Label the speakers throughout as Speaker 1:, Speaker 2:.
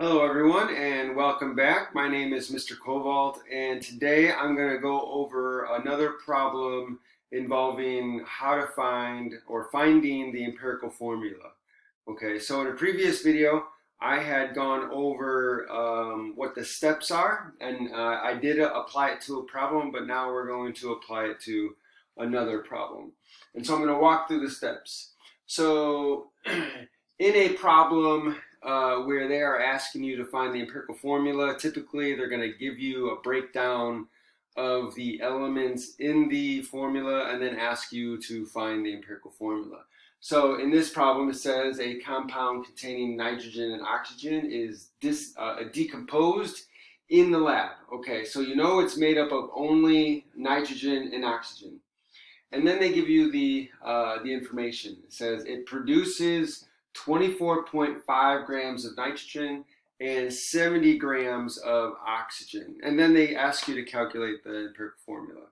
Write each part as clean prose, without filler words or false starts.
Speaker 1: Hello everyone and welcome back. My name is Mr. Kovalt and today I'm going to go over another problem involving how to find or finding the empirical formula. Okay, so in a previous video I had gone over what the steps are and I did apply it to a problem, but now we're going to apply it to another problem. And so I'm going to walk through the steps. So in a problem where they are asking you to find the empirical formula, typically they're going to give you a breakdown of the elements in the formula and then ask you to find the empirical formula. So in this problem it says a compound containing nitrogen and oxygen is decomposed in the lab. Okay, so you know it's made up of only nitrogen and oxygen. And then they give you the information. It says it produces 24.5 grams of nitrogen and 70 grams of oxygen. And then they ask you to calculate the empirical formula.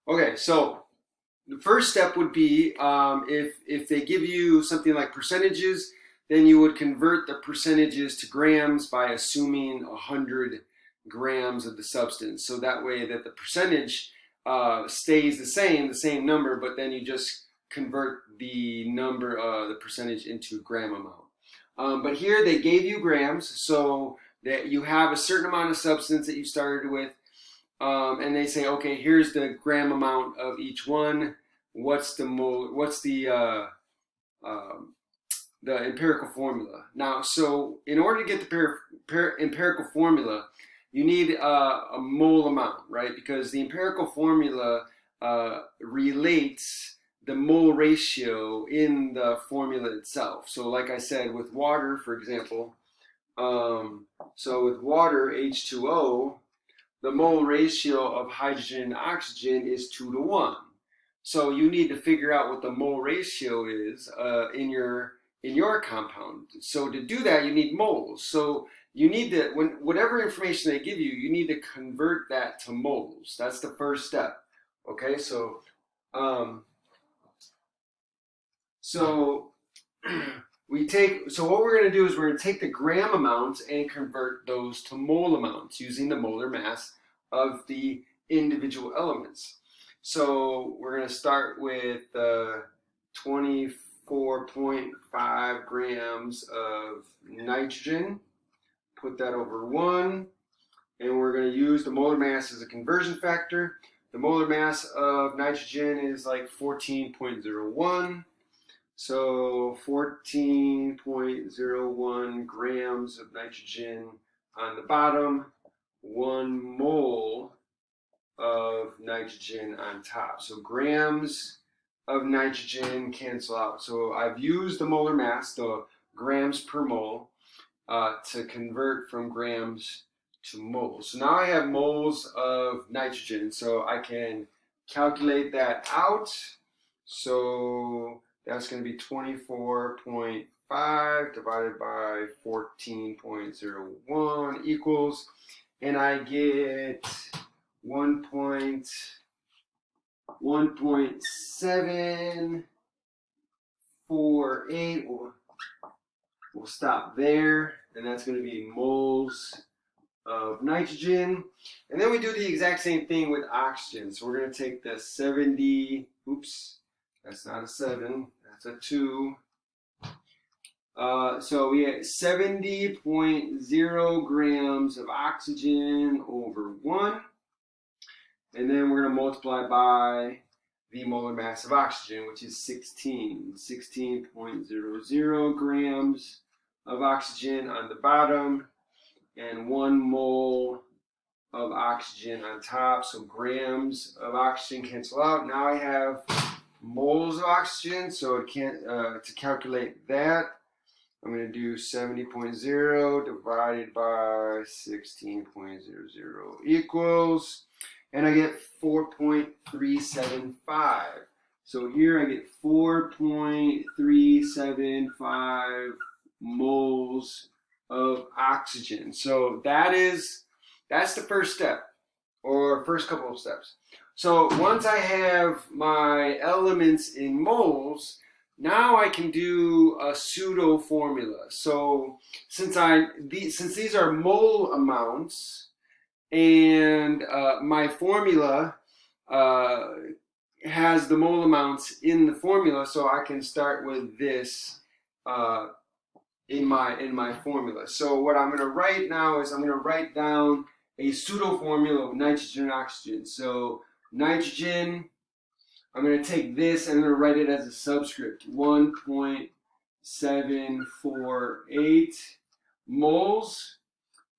Speaker 1: Okay, so the first step would be if they give you something like percentages, then you would convert the percentages to grams by assuming 100 grams of the substance. So that way that the percentage stays the same number, but then you just convert the number, the percentage into gram amount. But here they gave you grams, so that you have a certain amount of substance that you started with, and they say, okay, here's the gram amount of each one. What's the empirical formula? Now, so in order to get the empirical formula, you need a mole amount, right? Because the empirical formula relates the mole ratio in the formula itself. So like I said, with water, for example, so with water, H2O, the mole ratio of hydrogen and oxygen is 2 to 1. So you need to figure out what the mole ratio is in your compound. So to do that, you need moles. So you need to, whatever information they give you, you need to convert that to moles. That's the first step. Okay, so what we're going to do is we're going to take the gram amounts and convert those to mole amounts using the molar mass of the individual elements. So we're going to start with 24.5 grams of nitrogen. Put that over 1, and we're going to use the molar mass as a conversion factor. The molar mass of nitrogen is like 14.01. So 14.01 grams of nitrogen on the bottom, 1 mole of nitrogen on top. So grams of nitrogen cancel out. So I've used the molar mass, the grams per mole, to convert from grams to moles. So now I have moles of nitrogen, so I can calculate that out. So that's going to be 24.5 divided by 14.01 equals, and I get 1.748. We'll stop there, and that's going to be moles of nitrogen. And then we do the exact same thing with oxygen. So we're going to take the 70, oops, that's not a 7, that's a 2. So we get 70.0 grams of oxygen over 1. And then we're going to multiply by the molar mass of oxygen, which is 16.00 grams of oxygen on the bottom, and 1 mole of oxygen on top. So grams of oxygen cancel out. Now I have moles of oxygen, so it can't, to calculate that, I'm going to do 70.0 divided by 16.00 equals, and I get 4.375. So here I get 4.375 moles of oxygen. So that's the first step, or first couple of steps. So once I have my elements in moles, Now I can do a pseudo formula. So since these are mole amounts, and my formula uh, has the mole amounts in the formula, so I can start with this uh, in my formula. So what I'm going to write now is I'm going to write down a pseudo formula of nitrogen and oxygen. So nitrogen, I'm going to take this and I'm going to write it as a subscript, 1.748 moles.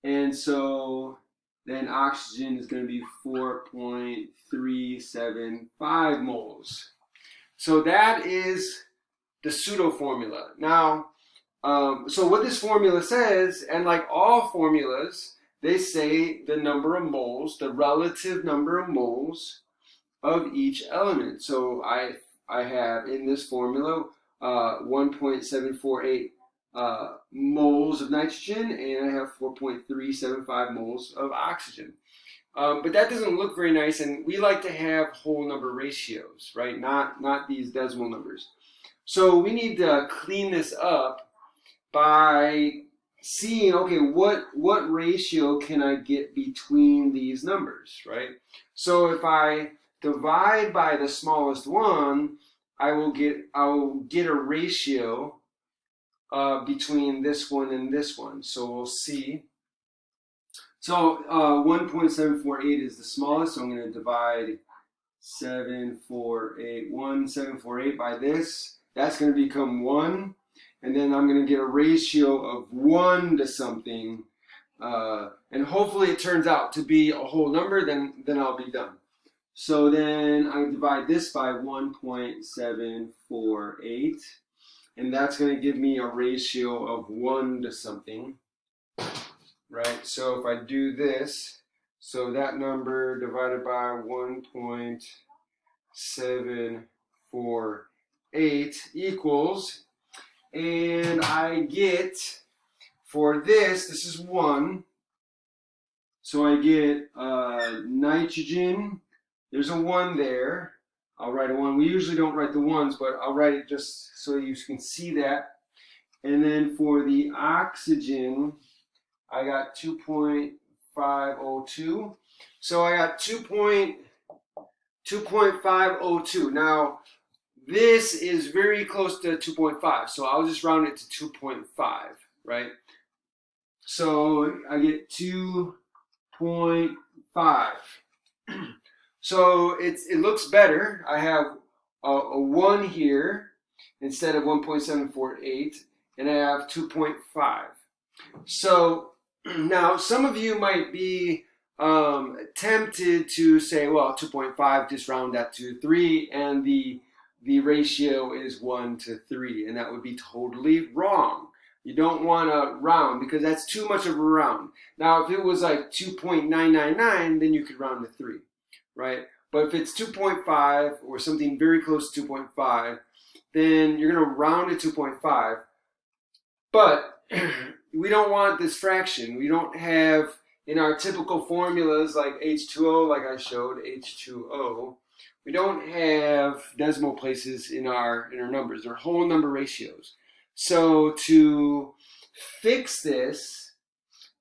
Speaker 1: And so then oxygen is going to be 4.375 moles. So that is the pseudo formula. Now, so what this formula says, and like all formulas, they say the number of moles, the relative number of moles of each element. So I have in this formula 1.748 moles of nitrogen, and I have 4.375 moles of oxygen. But that doesn't look very nice, and we like to have whole number ratios, right? Not these decimal numbers. So we need to clean this up by seeing, okay, what ratio can I get between these numbers, right? So if I divide by the smallest one, I will get a ratio between this one and this one. So we'll see. So 1.748 is the smallest, so I'm going to divide 748 by this. That's going to become 1. And then I'm going to get a ratio of 1 to something. And hopefully it turns out to be a whole number, then I'll be done. So then I divide this by 1.748. And that's going to give me a ratio of 1 to something. Right? So if I do this, so that number divided by 1.748 equals, and I get, for this is 1, so I get nitrogen, there's a 1 there, I'll write a 1, we usually don't write the 1s, but I'll write it just so you can see that, and then for the oxygen, I got 2.502, so I got 2.502, now this is very close to 2.5, so I'll just round it to 2.5, right? So I get 2.5. So it looks better. I have a 1 here instead of 1.748, and I have 2.5. So now some of you might be tempted to say, well, 2.5, just round that to 3, and the ratio is 1 to 3, and that would be totally wrong. You don't want to round because that's too much of a round. Now, if it was like 2.999, then you could round to 3, right? But if it's 2.5 or something very close to 2.5, then you're going to round to 2.5. But we don't want this fraction. We don't have, in our typical formulas like H2O, like I showed, H2O, we don't have decimal places in our numbers. They're whole number ratios. So to fix this,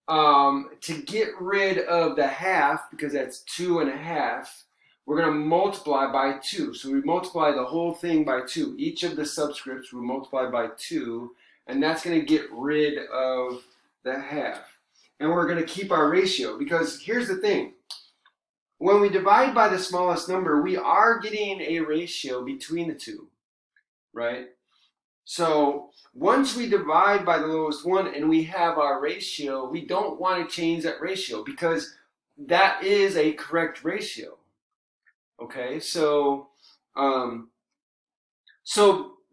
Speaker 1: to get rid of the half, because that's 2.5, we're going to multiply by 2. So we multiply the whole thing by 2. Each of the subscripts we multiply by 2, and that's going to get rid of the half. And we're going to keep our ratio, because here's the thing. When we divide by the smallest number, we are getting a ratio between the two, right? So once we divide by the lowest one and we have our ratio, we don't want to change that ratio because that is a correct ratio. Okay, so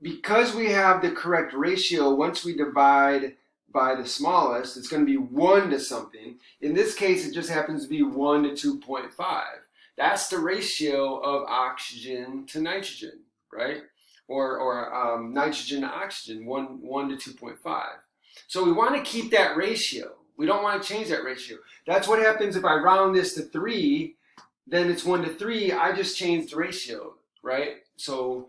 Speaker 1: because we have the correct ratio, once we divide by the smallest, it's going to be 1 to something. In this case, it just happens to be 1 to 2.5. That's the ratio of oxygen to nitrogen, right? Or nitrogen to oxygen, 1 to 2.5. So we want to keep that ratio. We don't want to change that ratio. That's what happens if I round this to 3, then it's 1 to 3. I just changed the ratio, right? So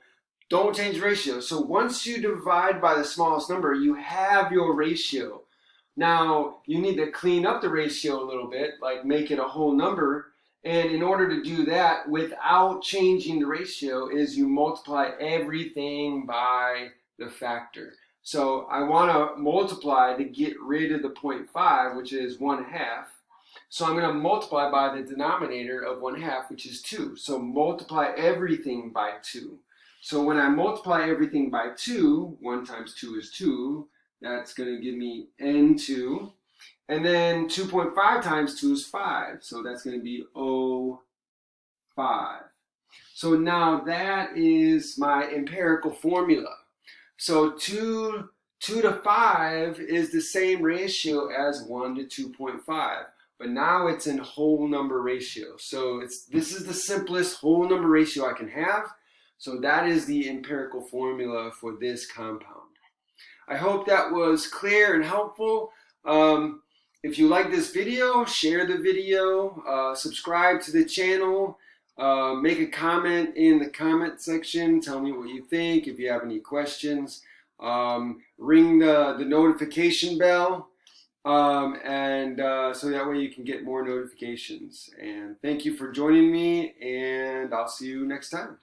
Speaker 1: Don't change the ratio. So once you divide by the smallest number, you have your ratio. Now, you need to clean up the ratio a little bit, like make it a whole number. And in order to do that without changing the ratio is you multiply everything by the factor. So I want to multiply to get rid of the 0.5, which is 1/2. So I'm going to multiply by the denominator of 1/2, which is 2. So multiply everything by 2. So when I multiply everything by 2, 1 times 2 is 2. That's going to give me N2. And then 2.5 times 2 is 5. So that's going to be O5. So now that is my empirical formula. So 2 to 5 is the same ratio as 1 to 2.5. But now it's in whole number ratio. So this is the simplest whole number ratio I can have. So that is the empirical formula for this compound. I hope that was clear and helpful. If you like this video, share the video, subscribe to the channel, make a comment in the comment section. Tell me what you think. If you have any questions, ring the notification bell. So that way you can get more notifications. And thank you for joining me, and I'll see you next time.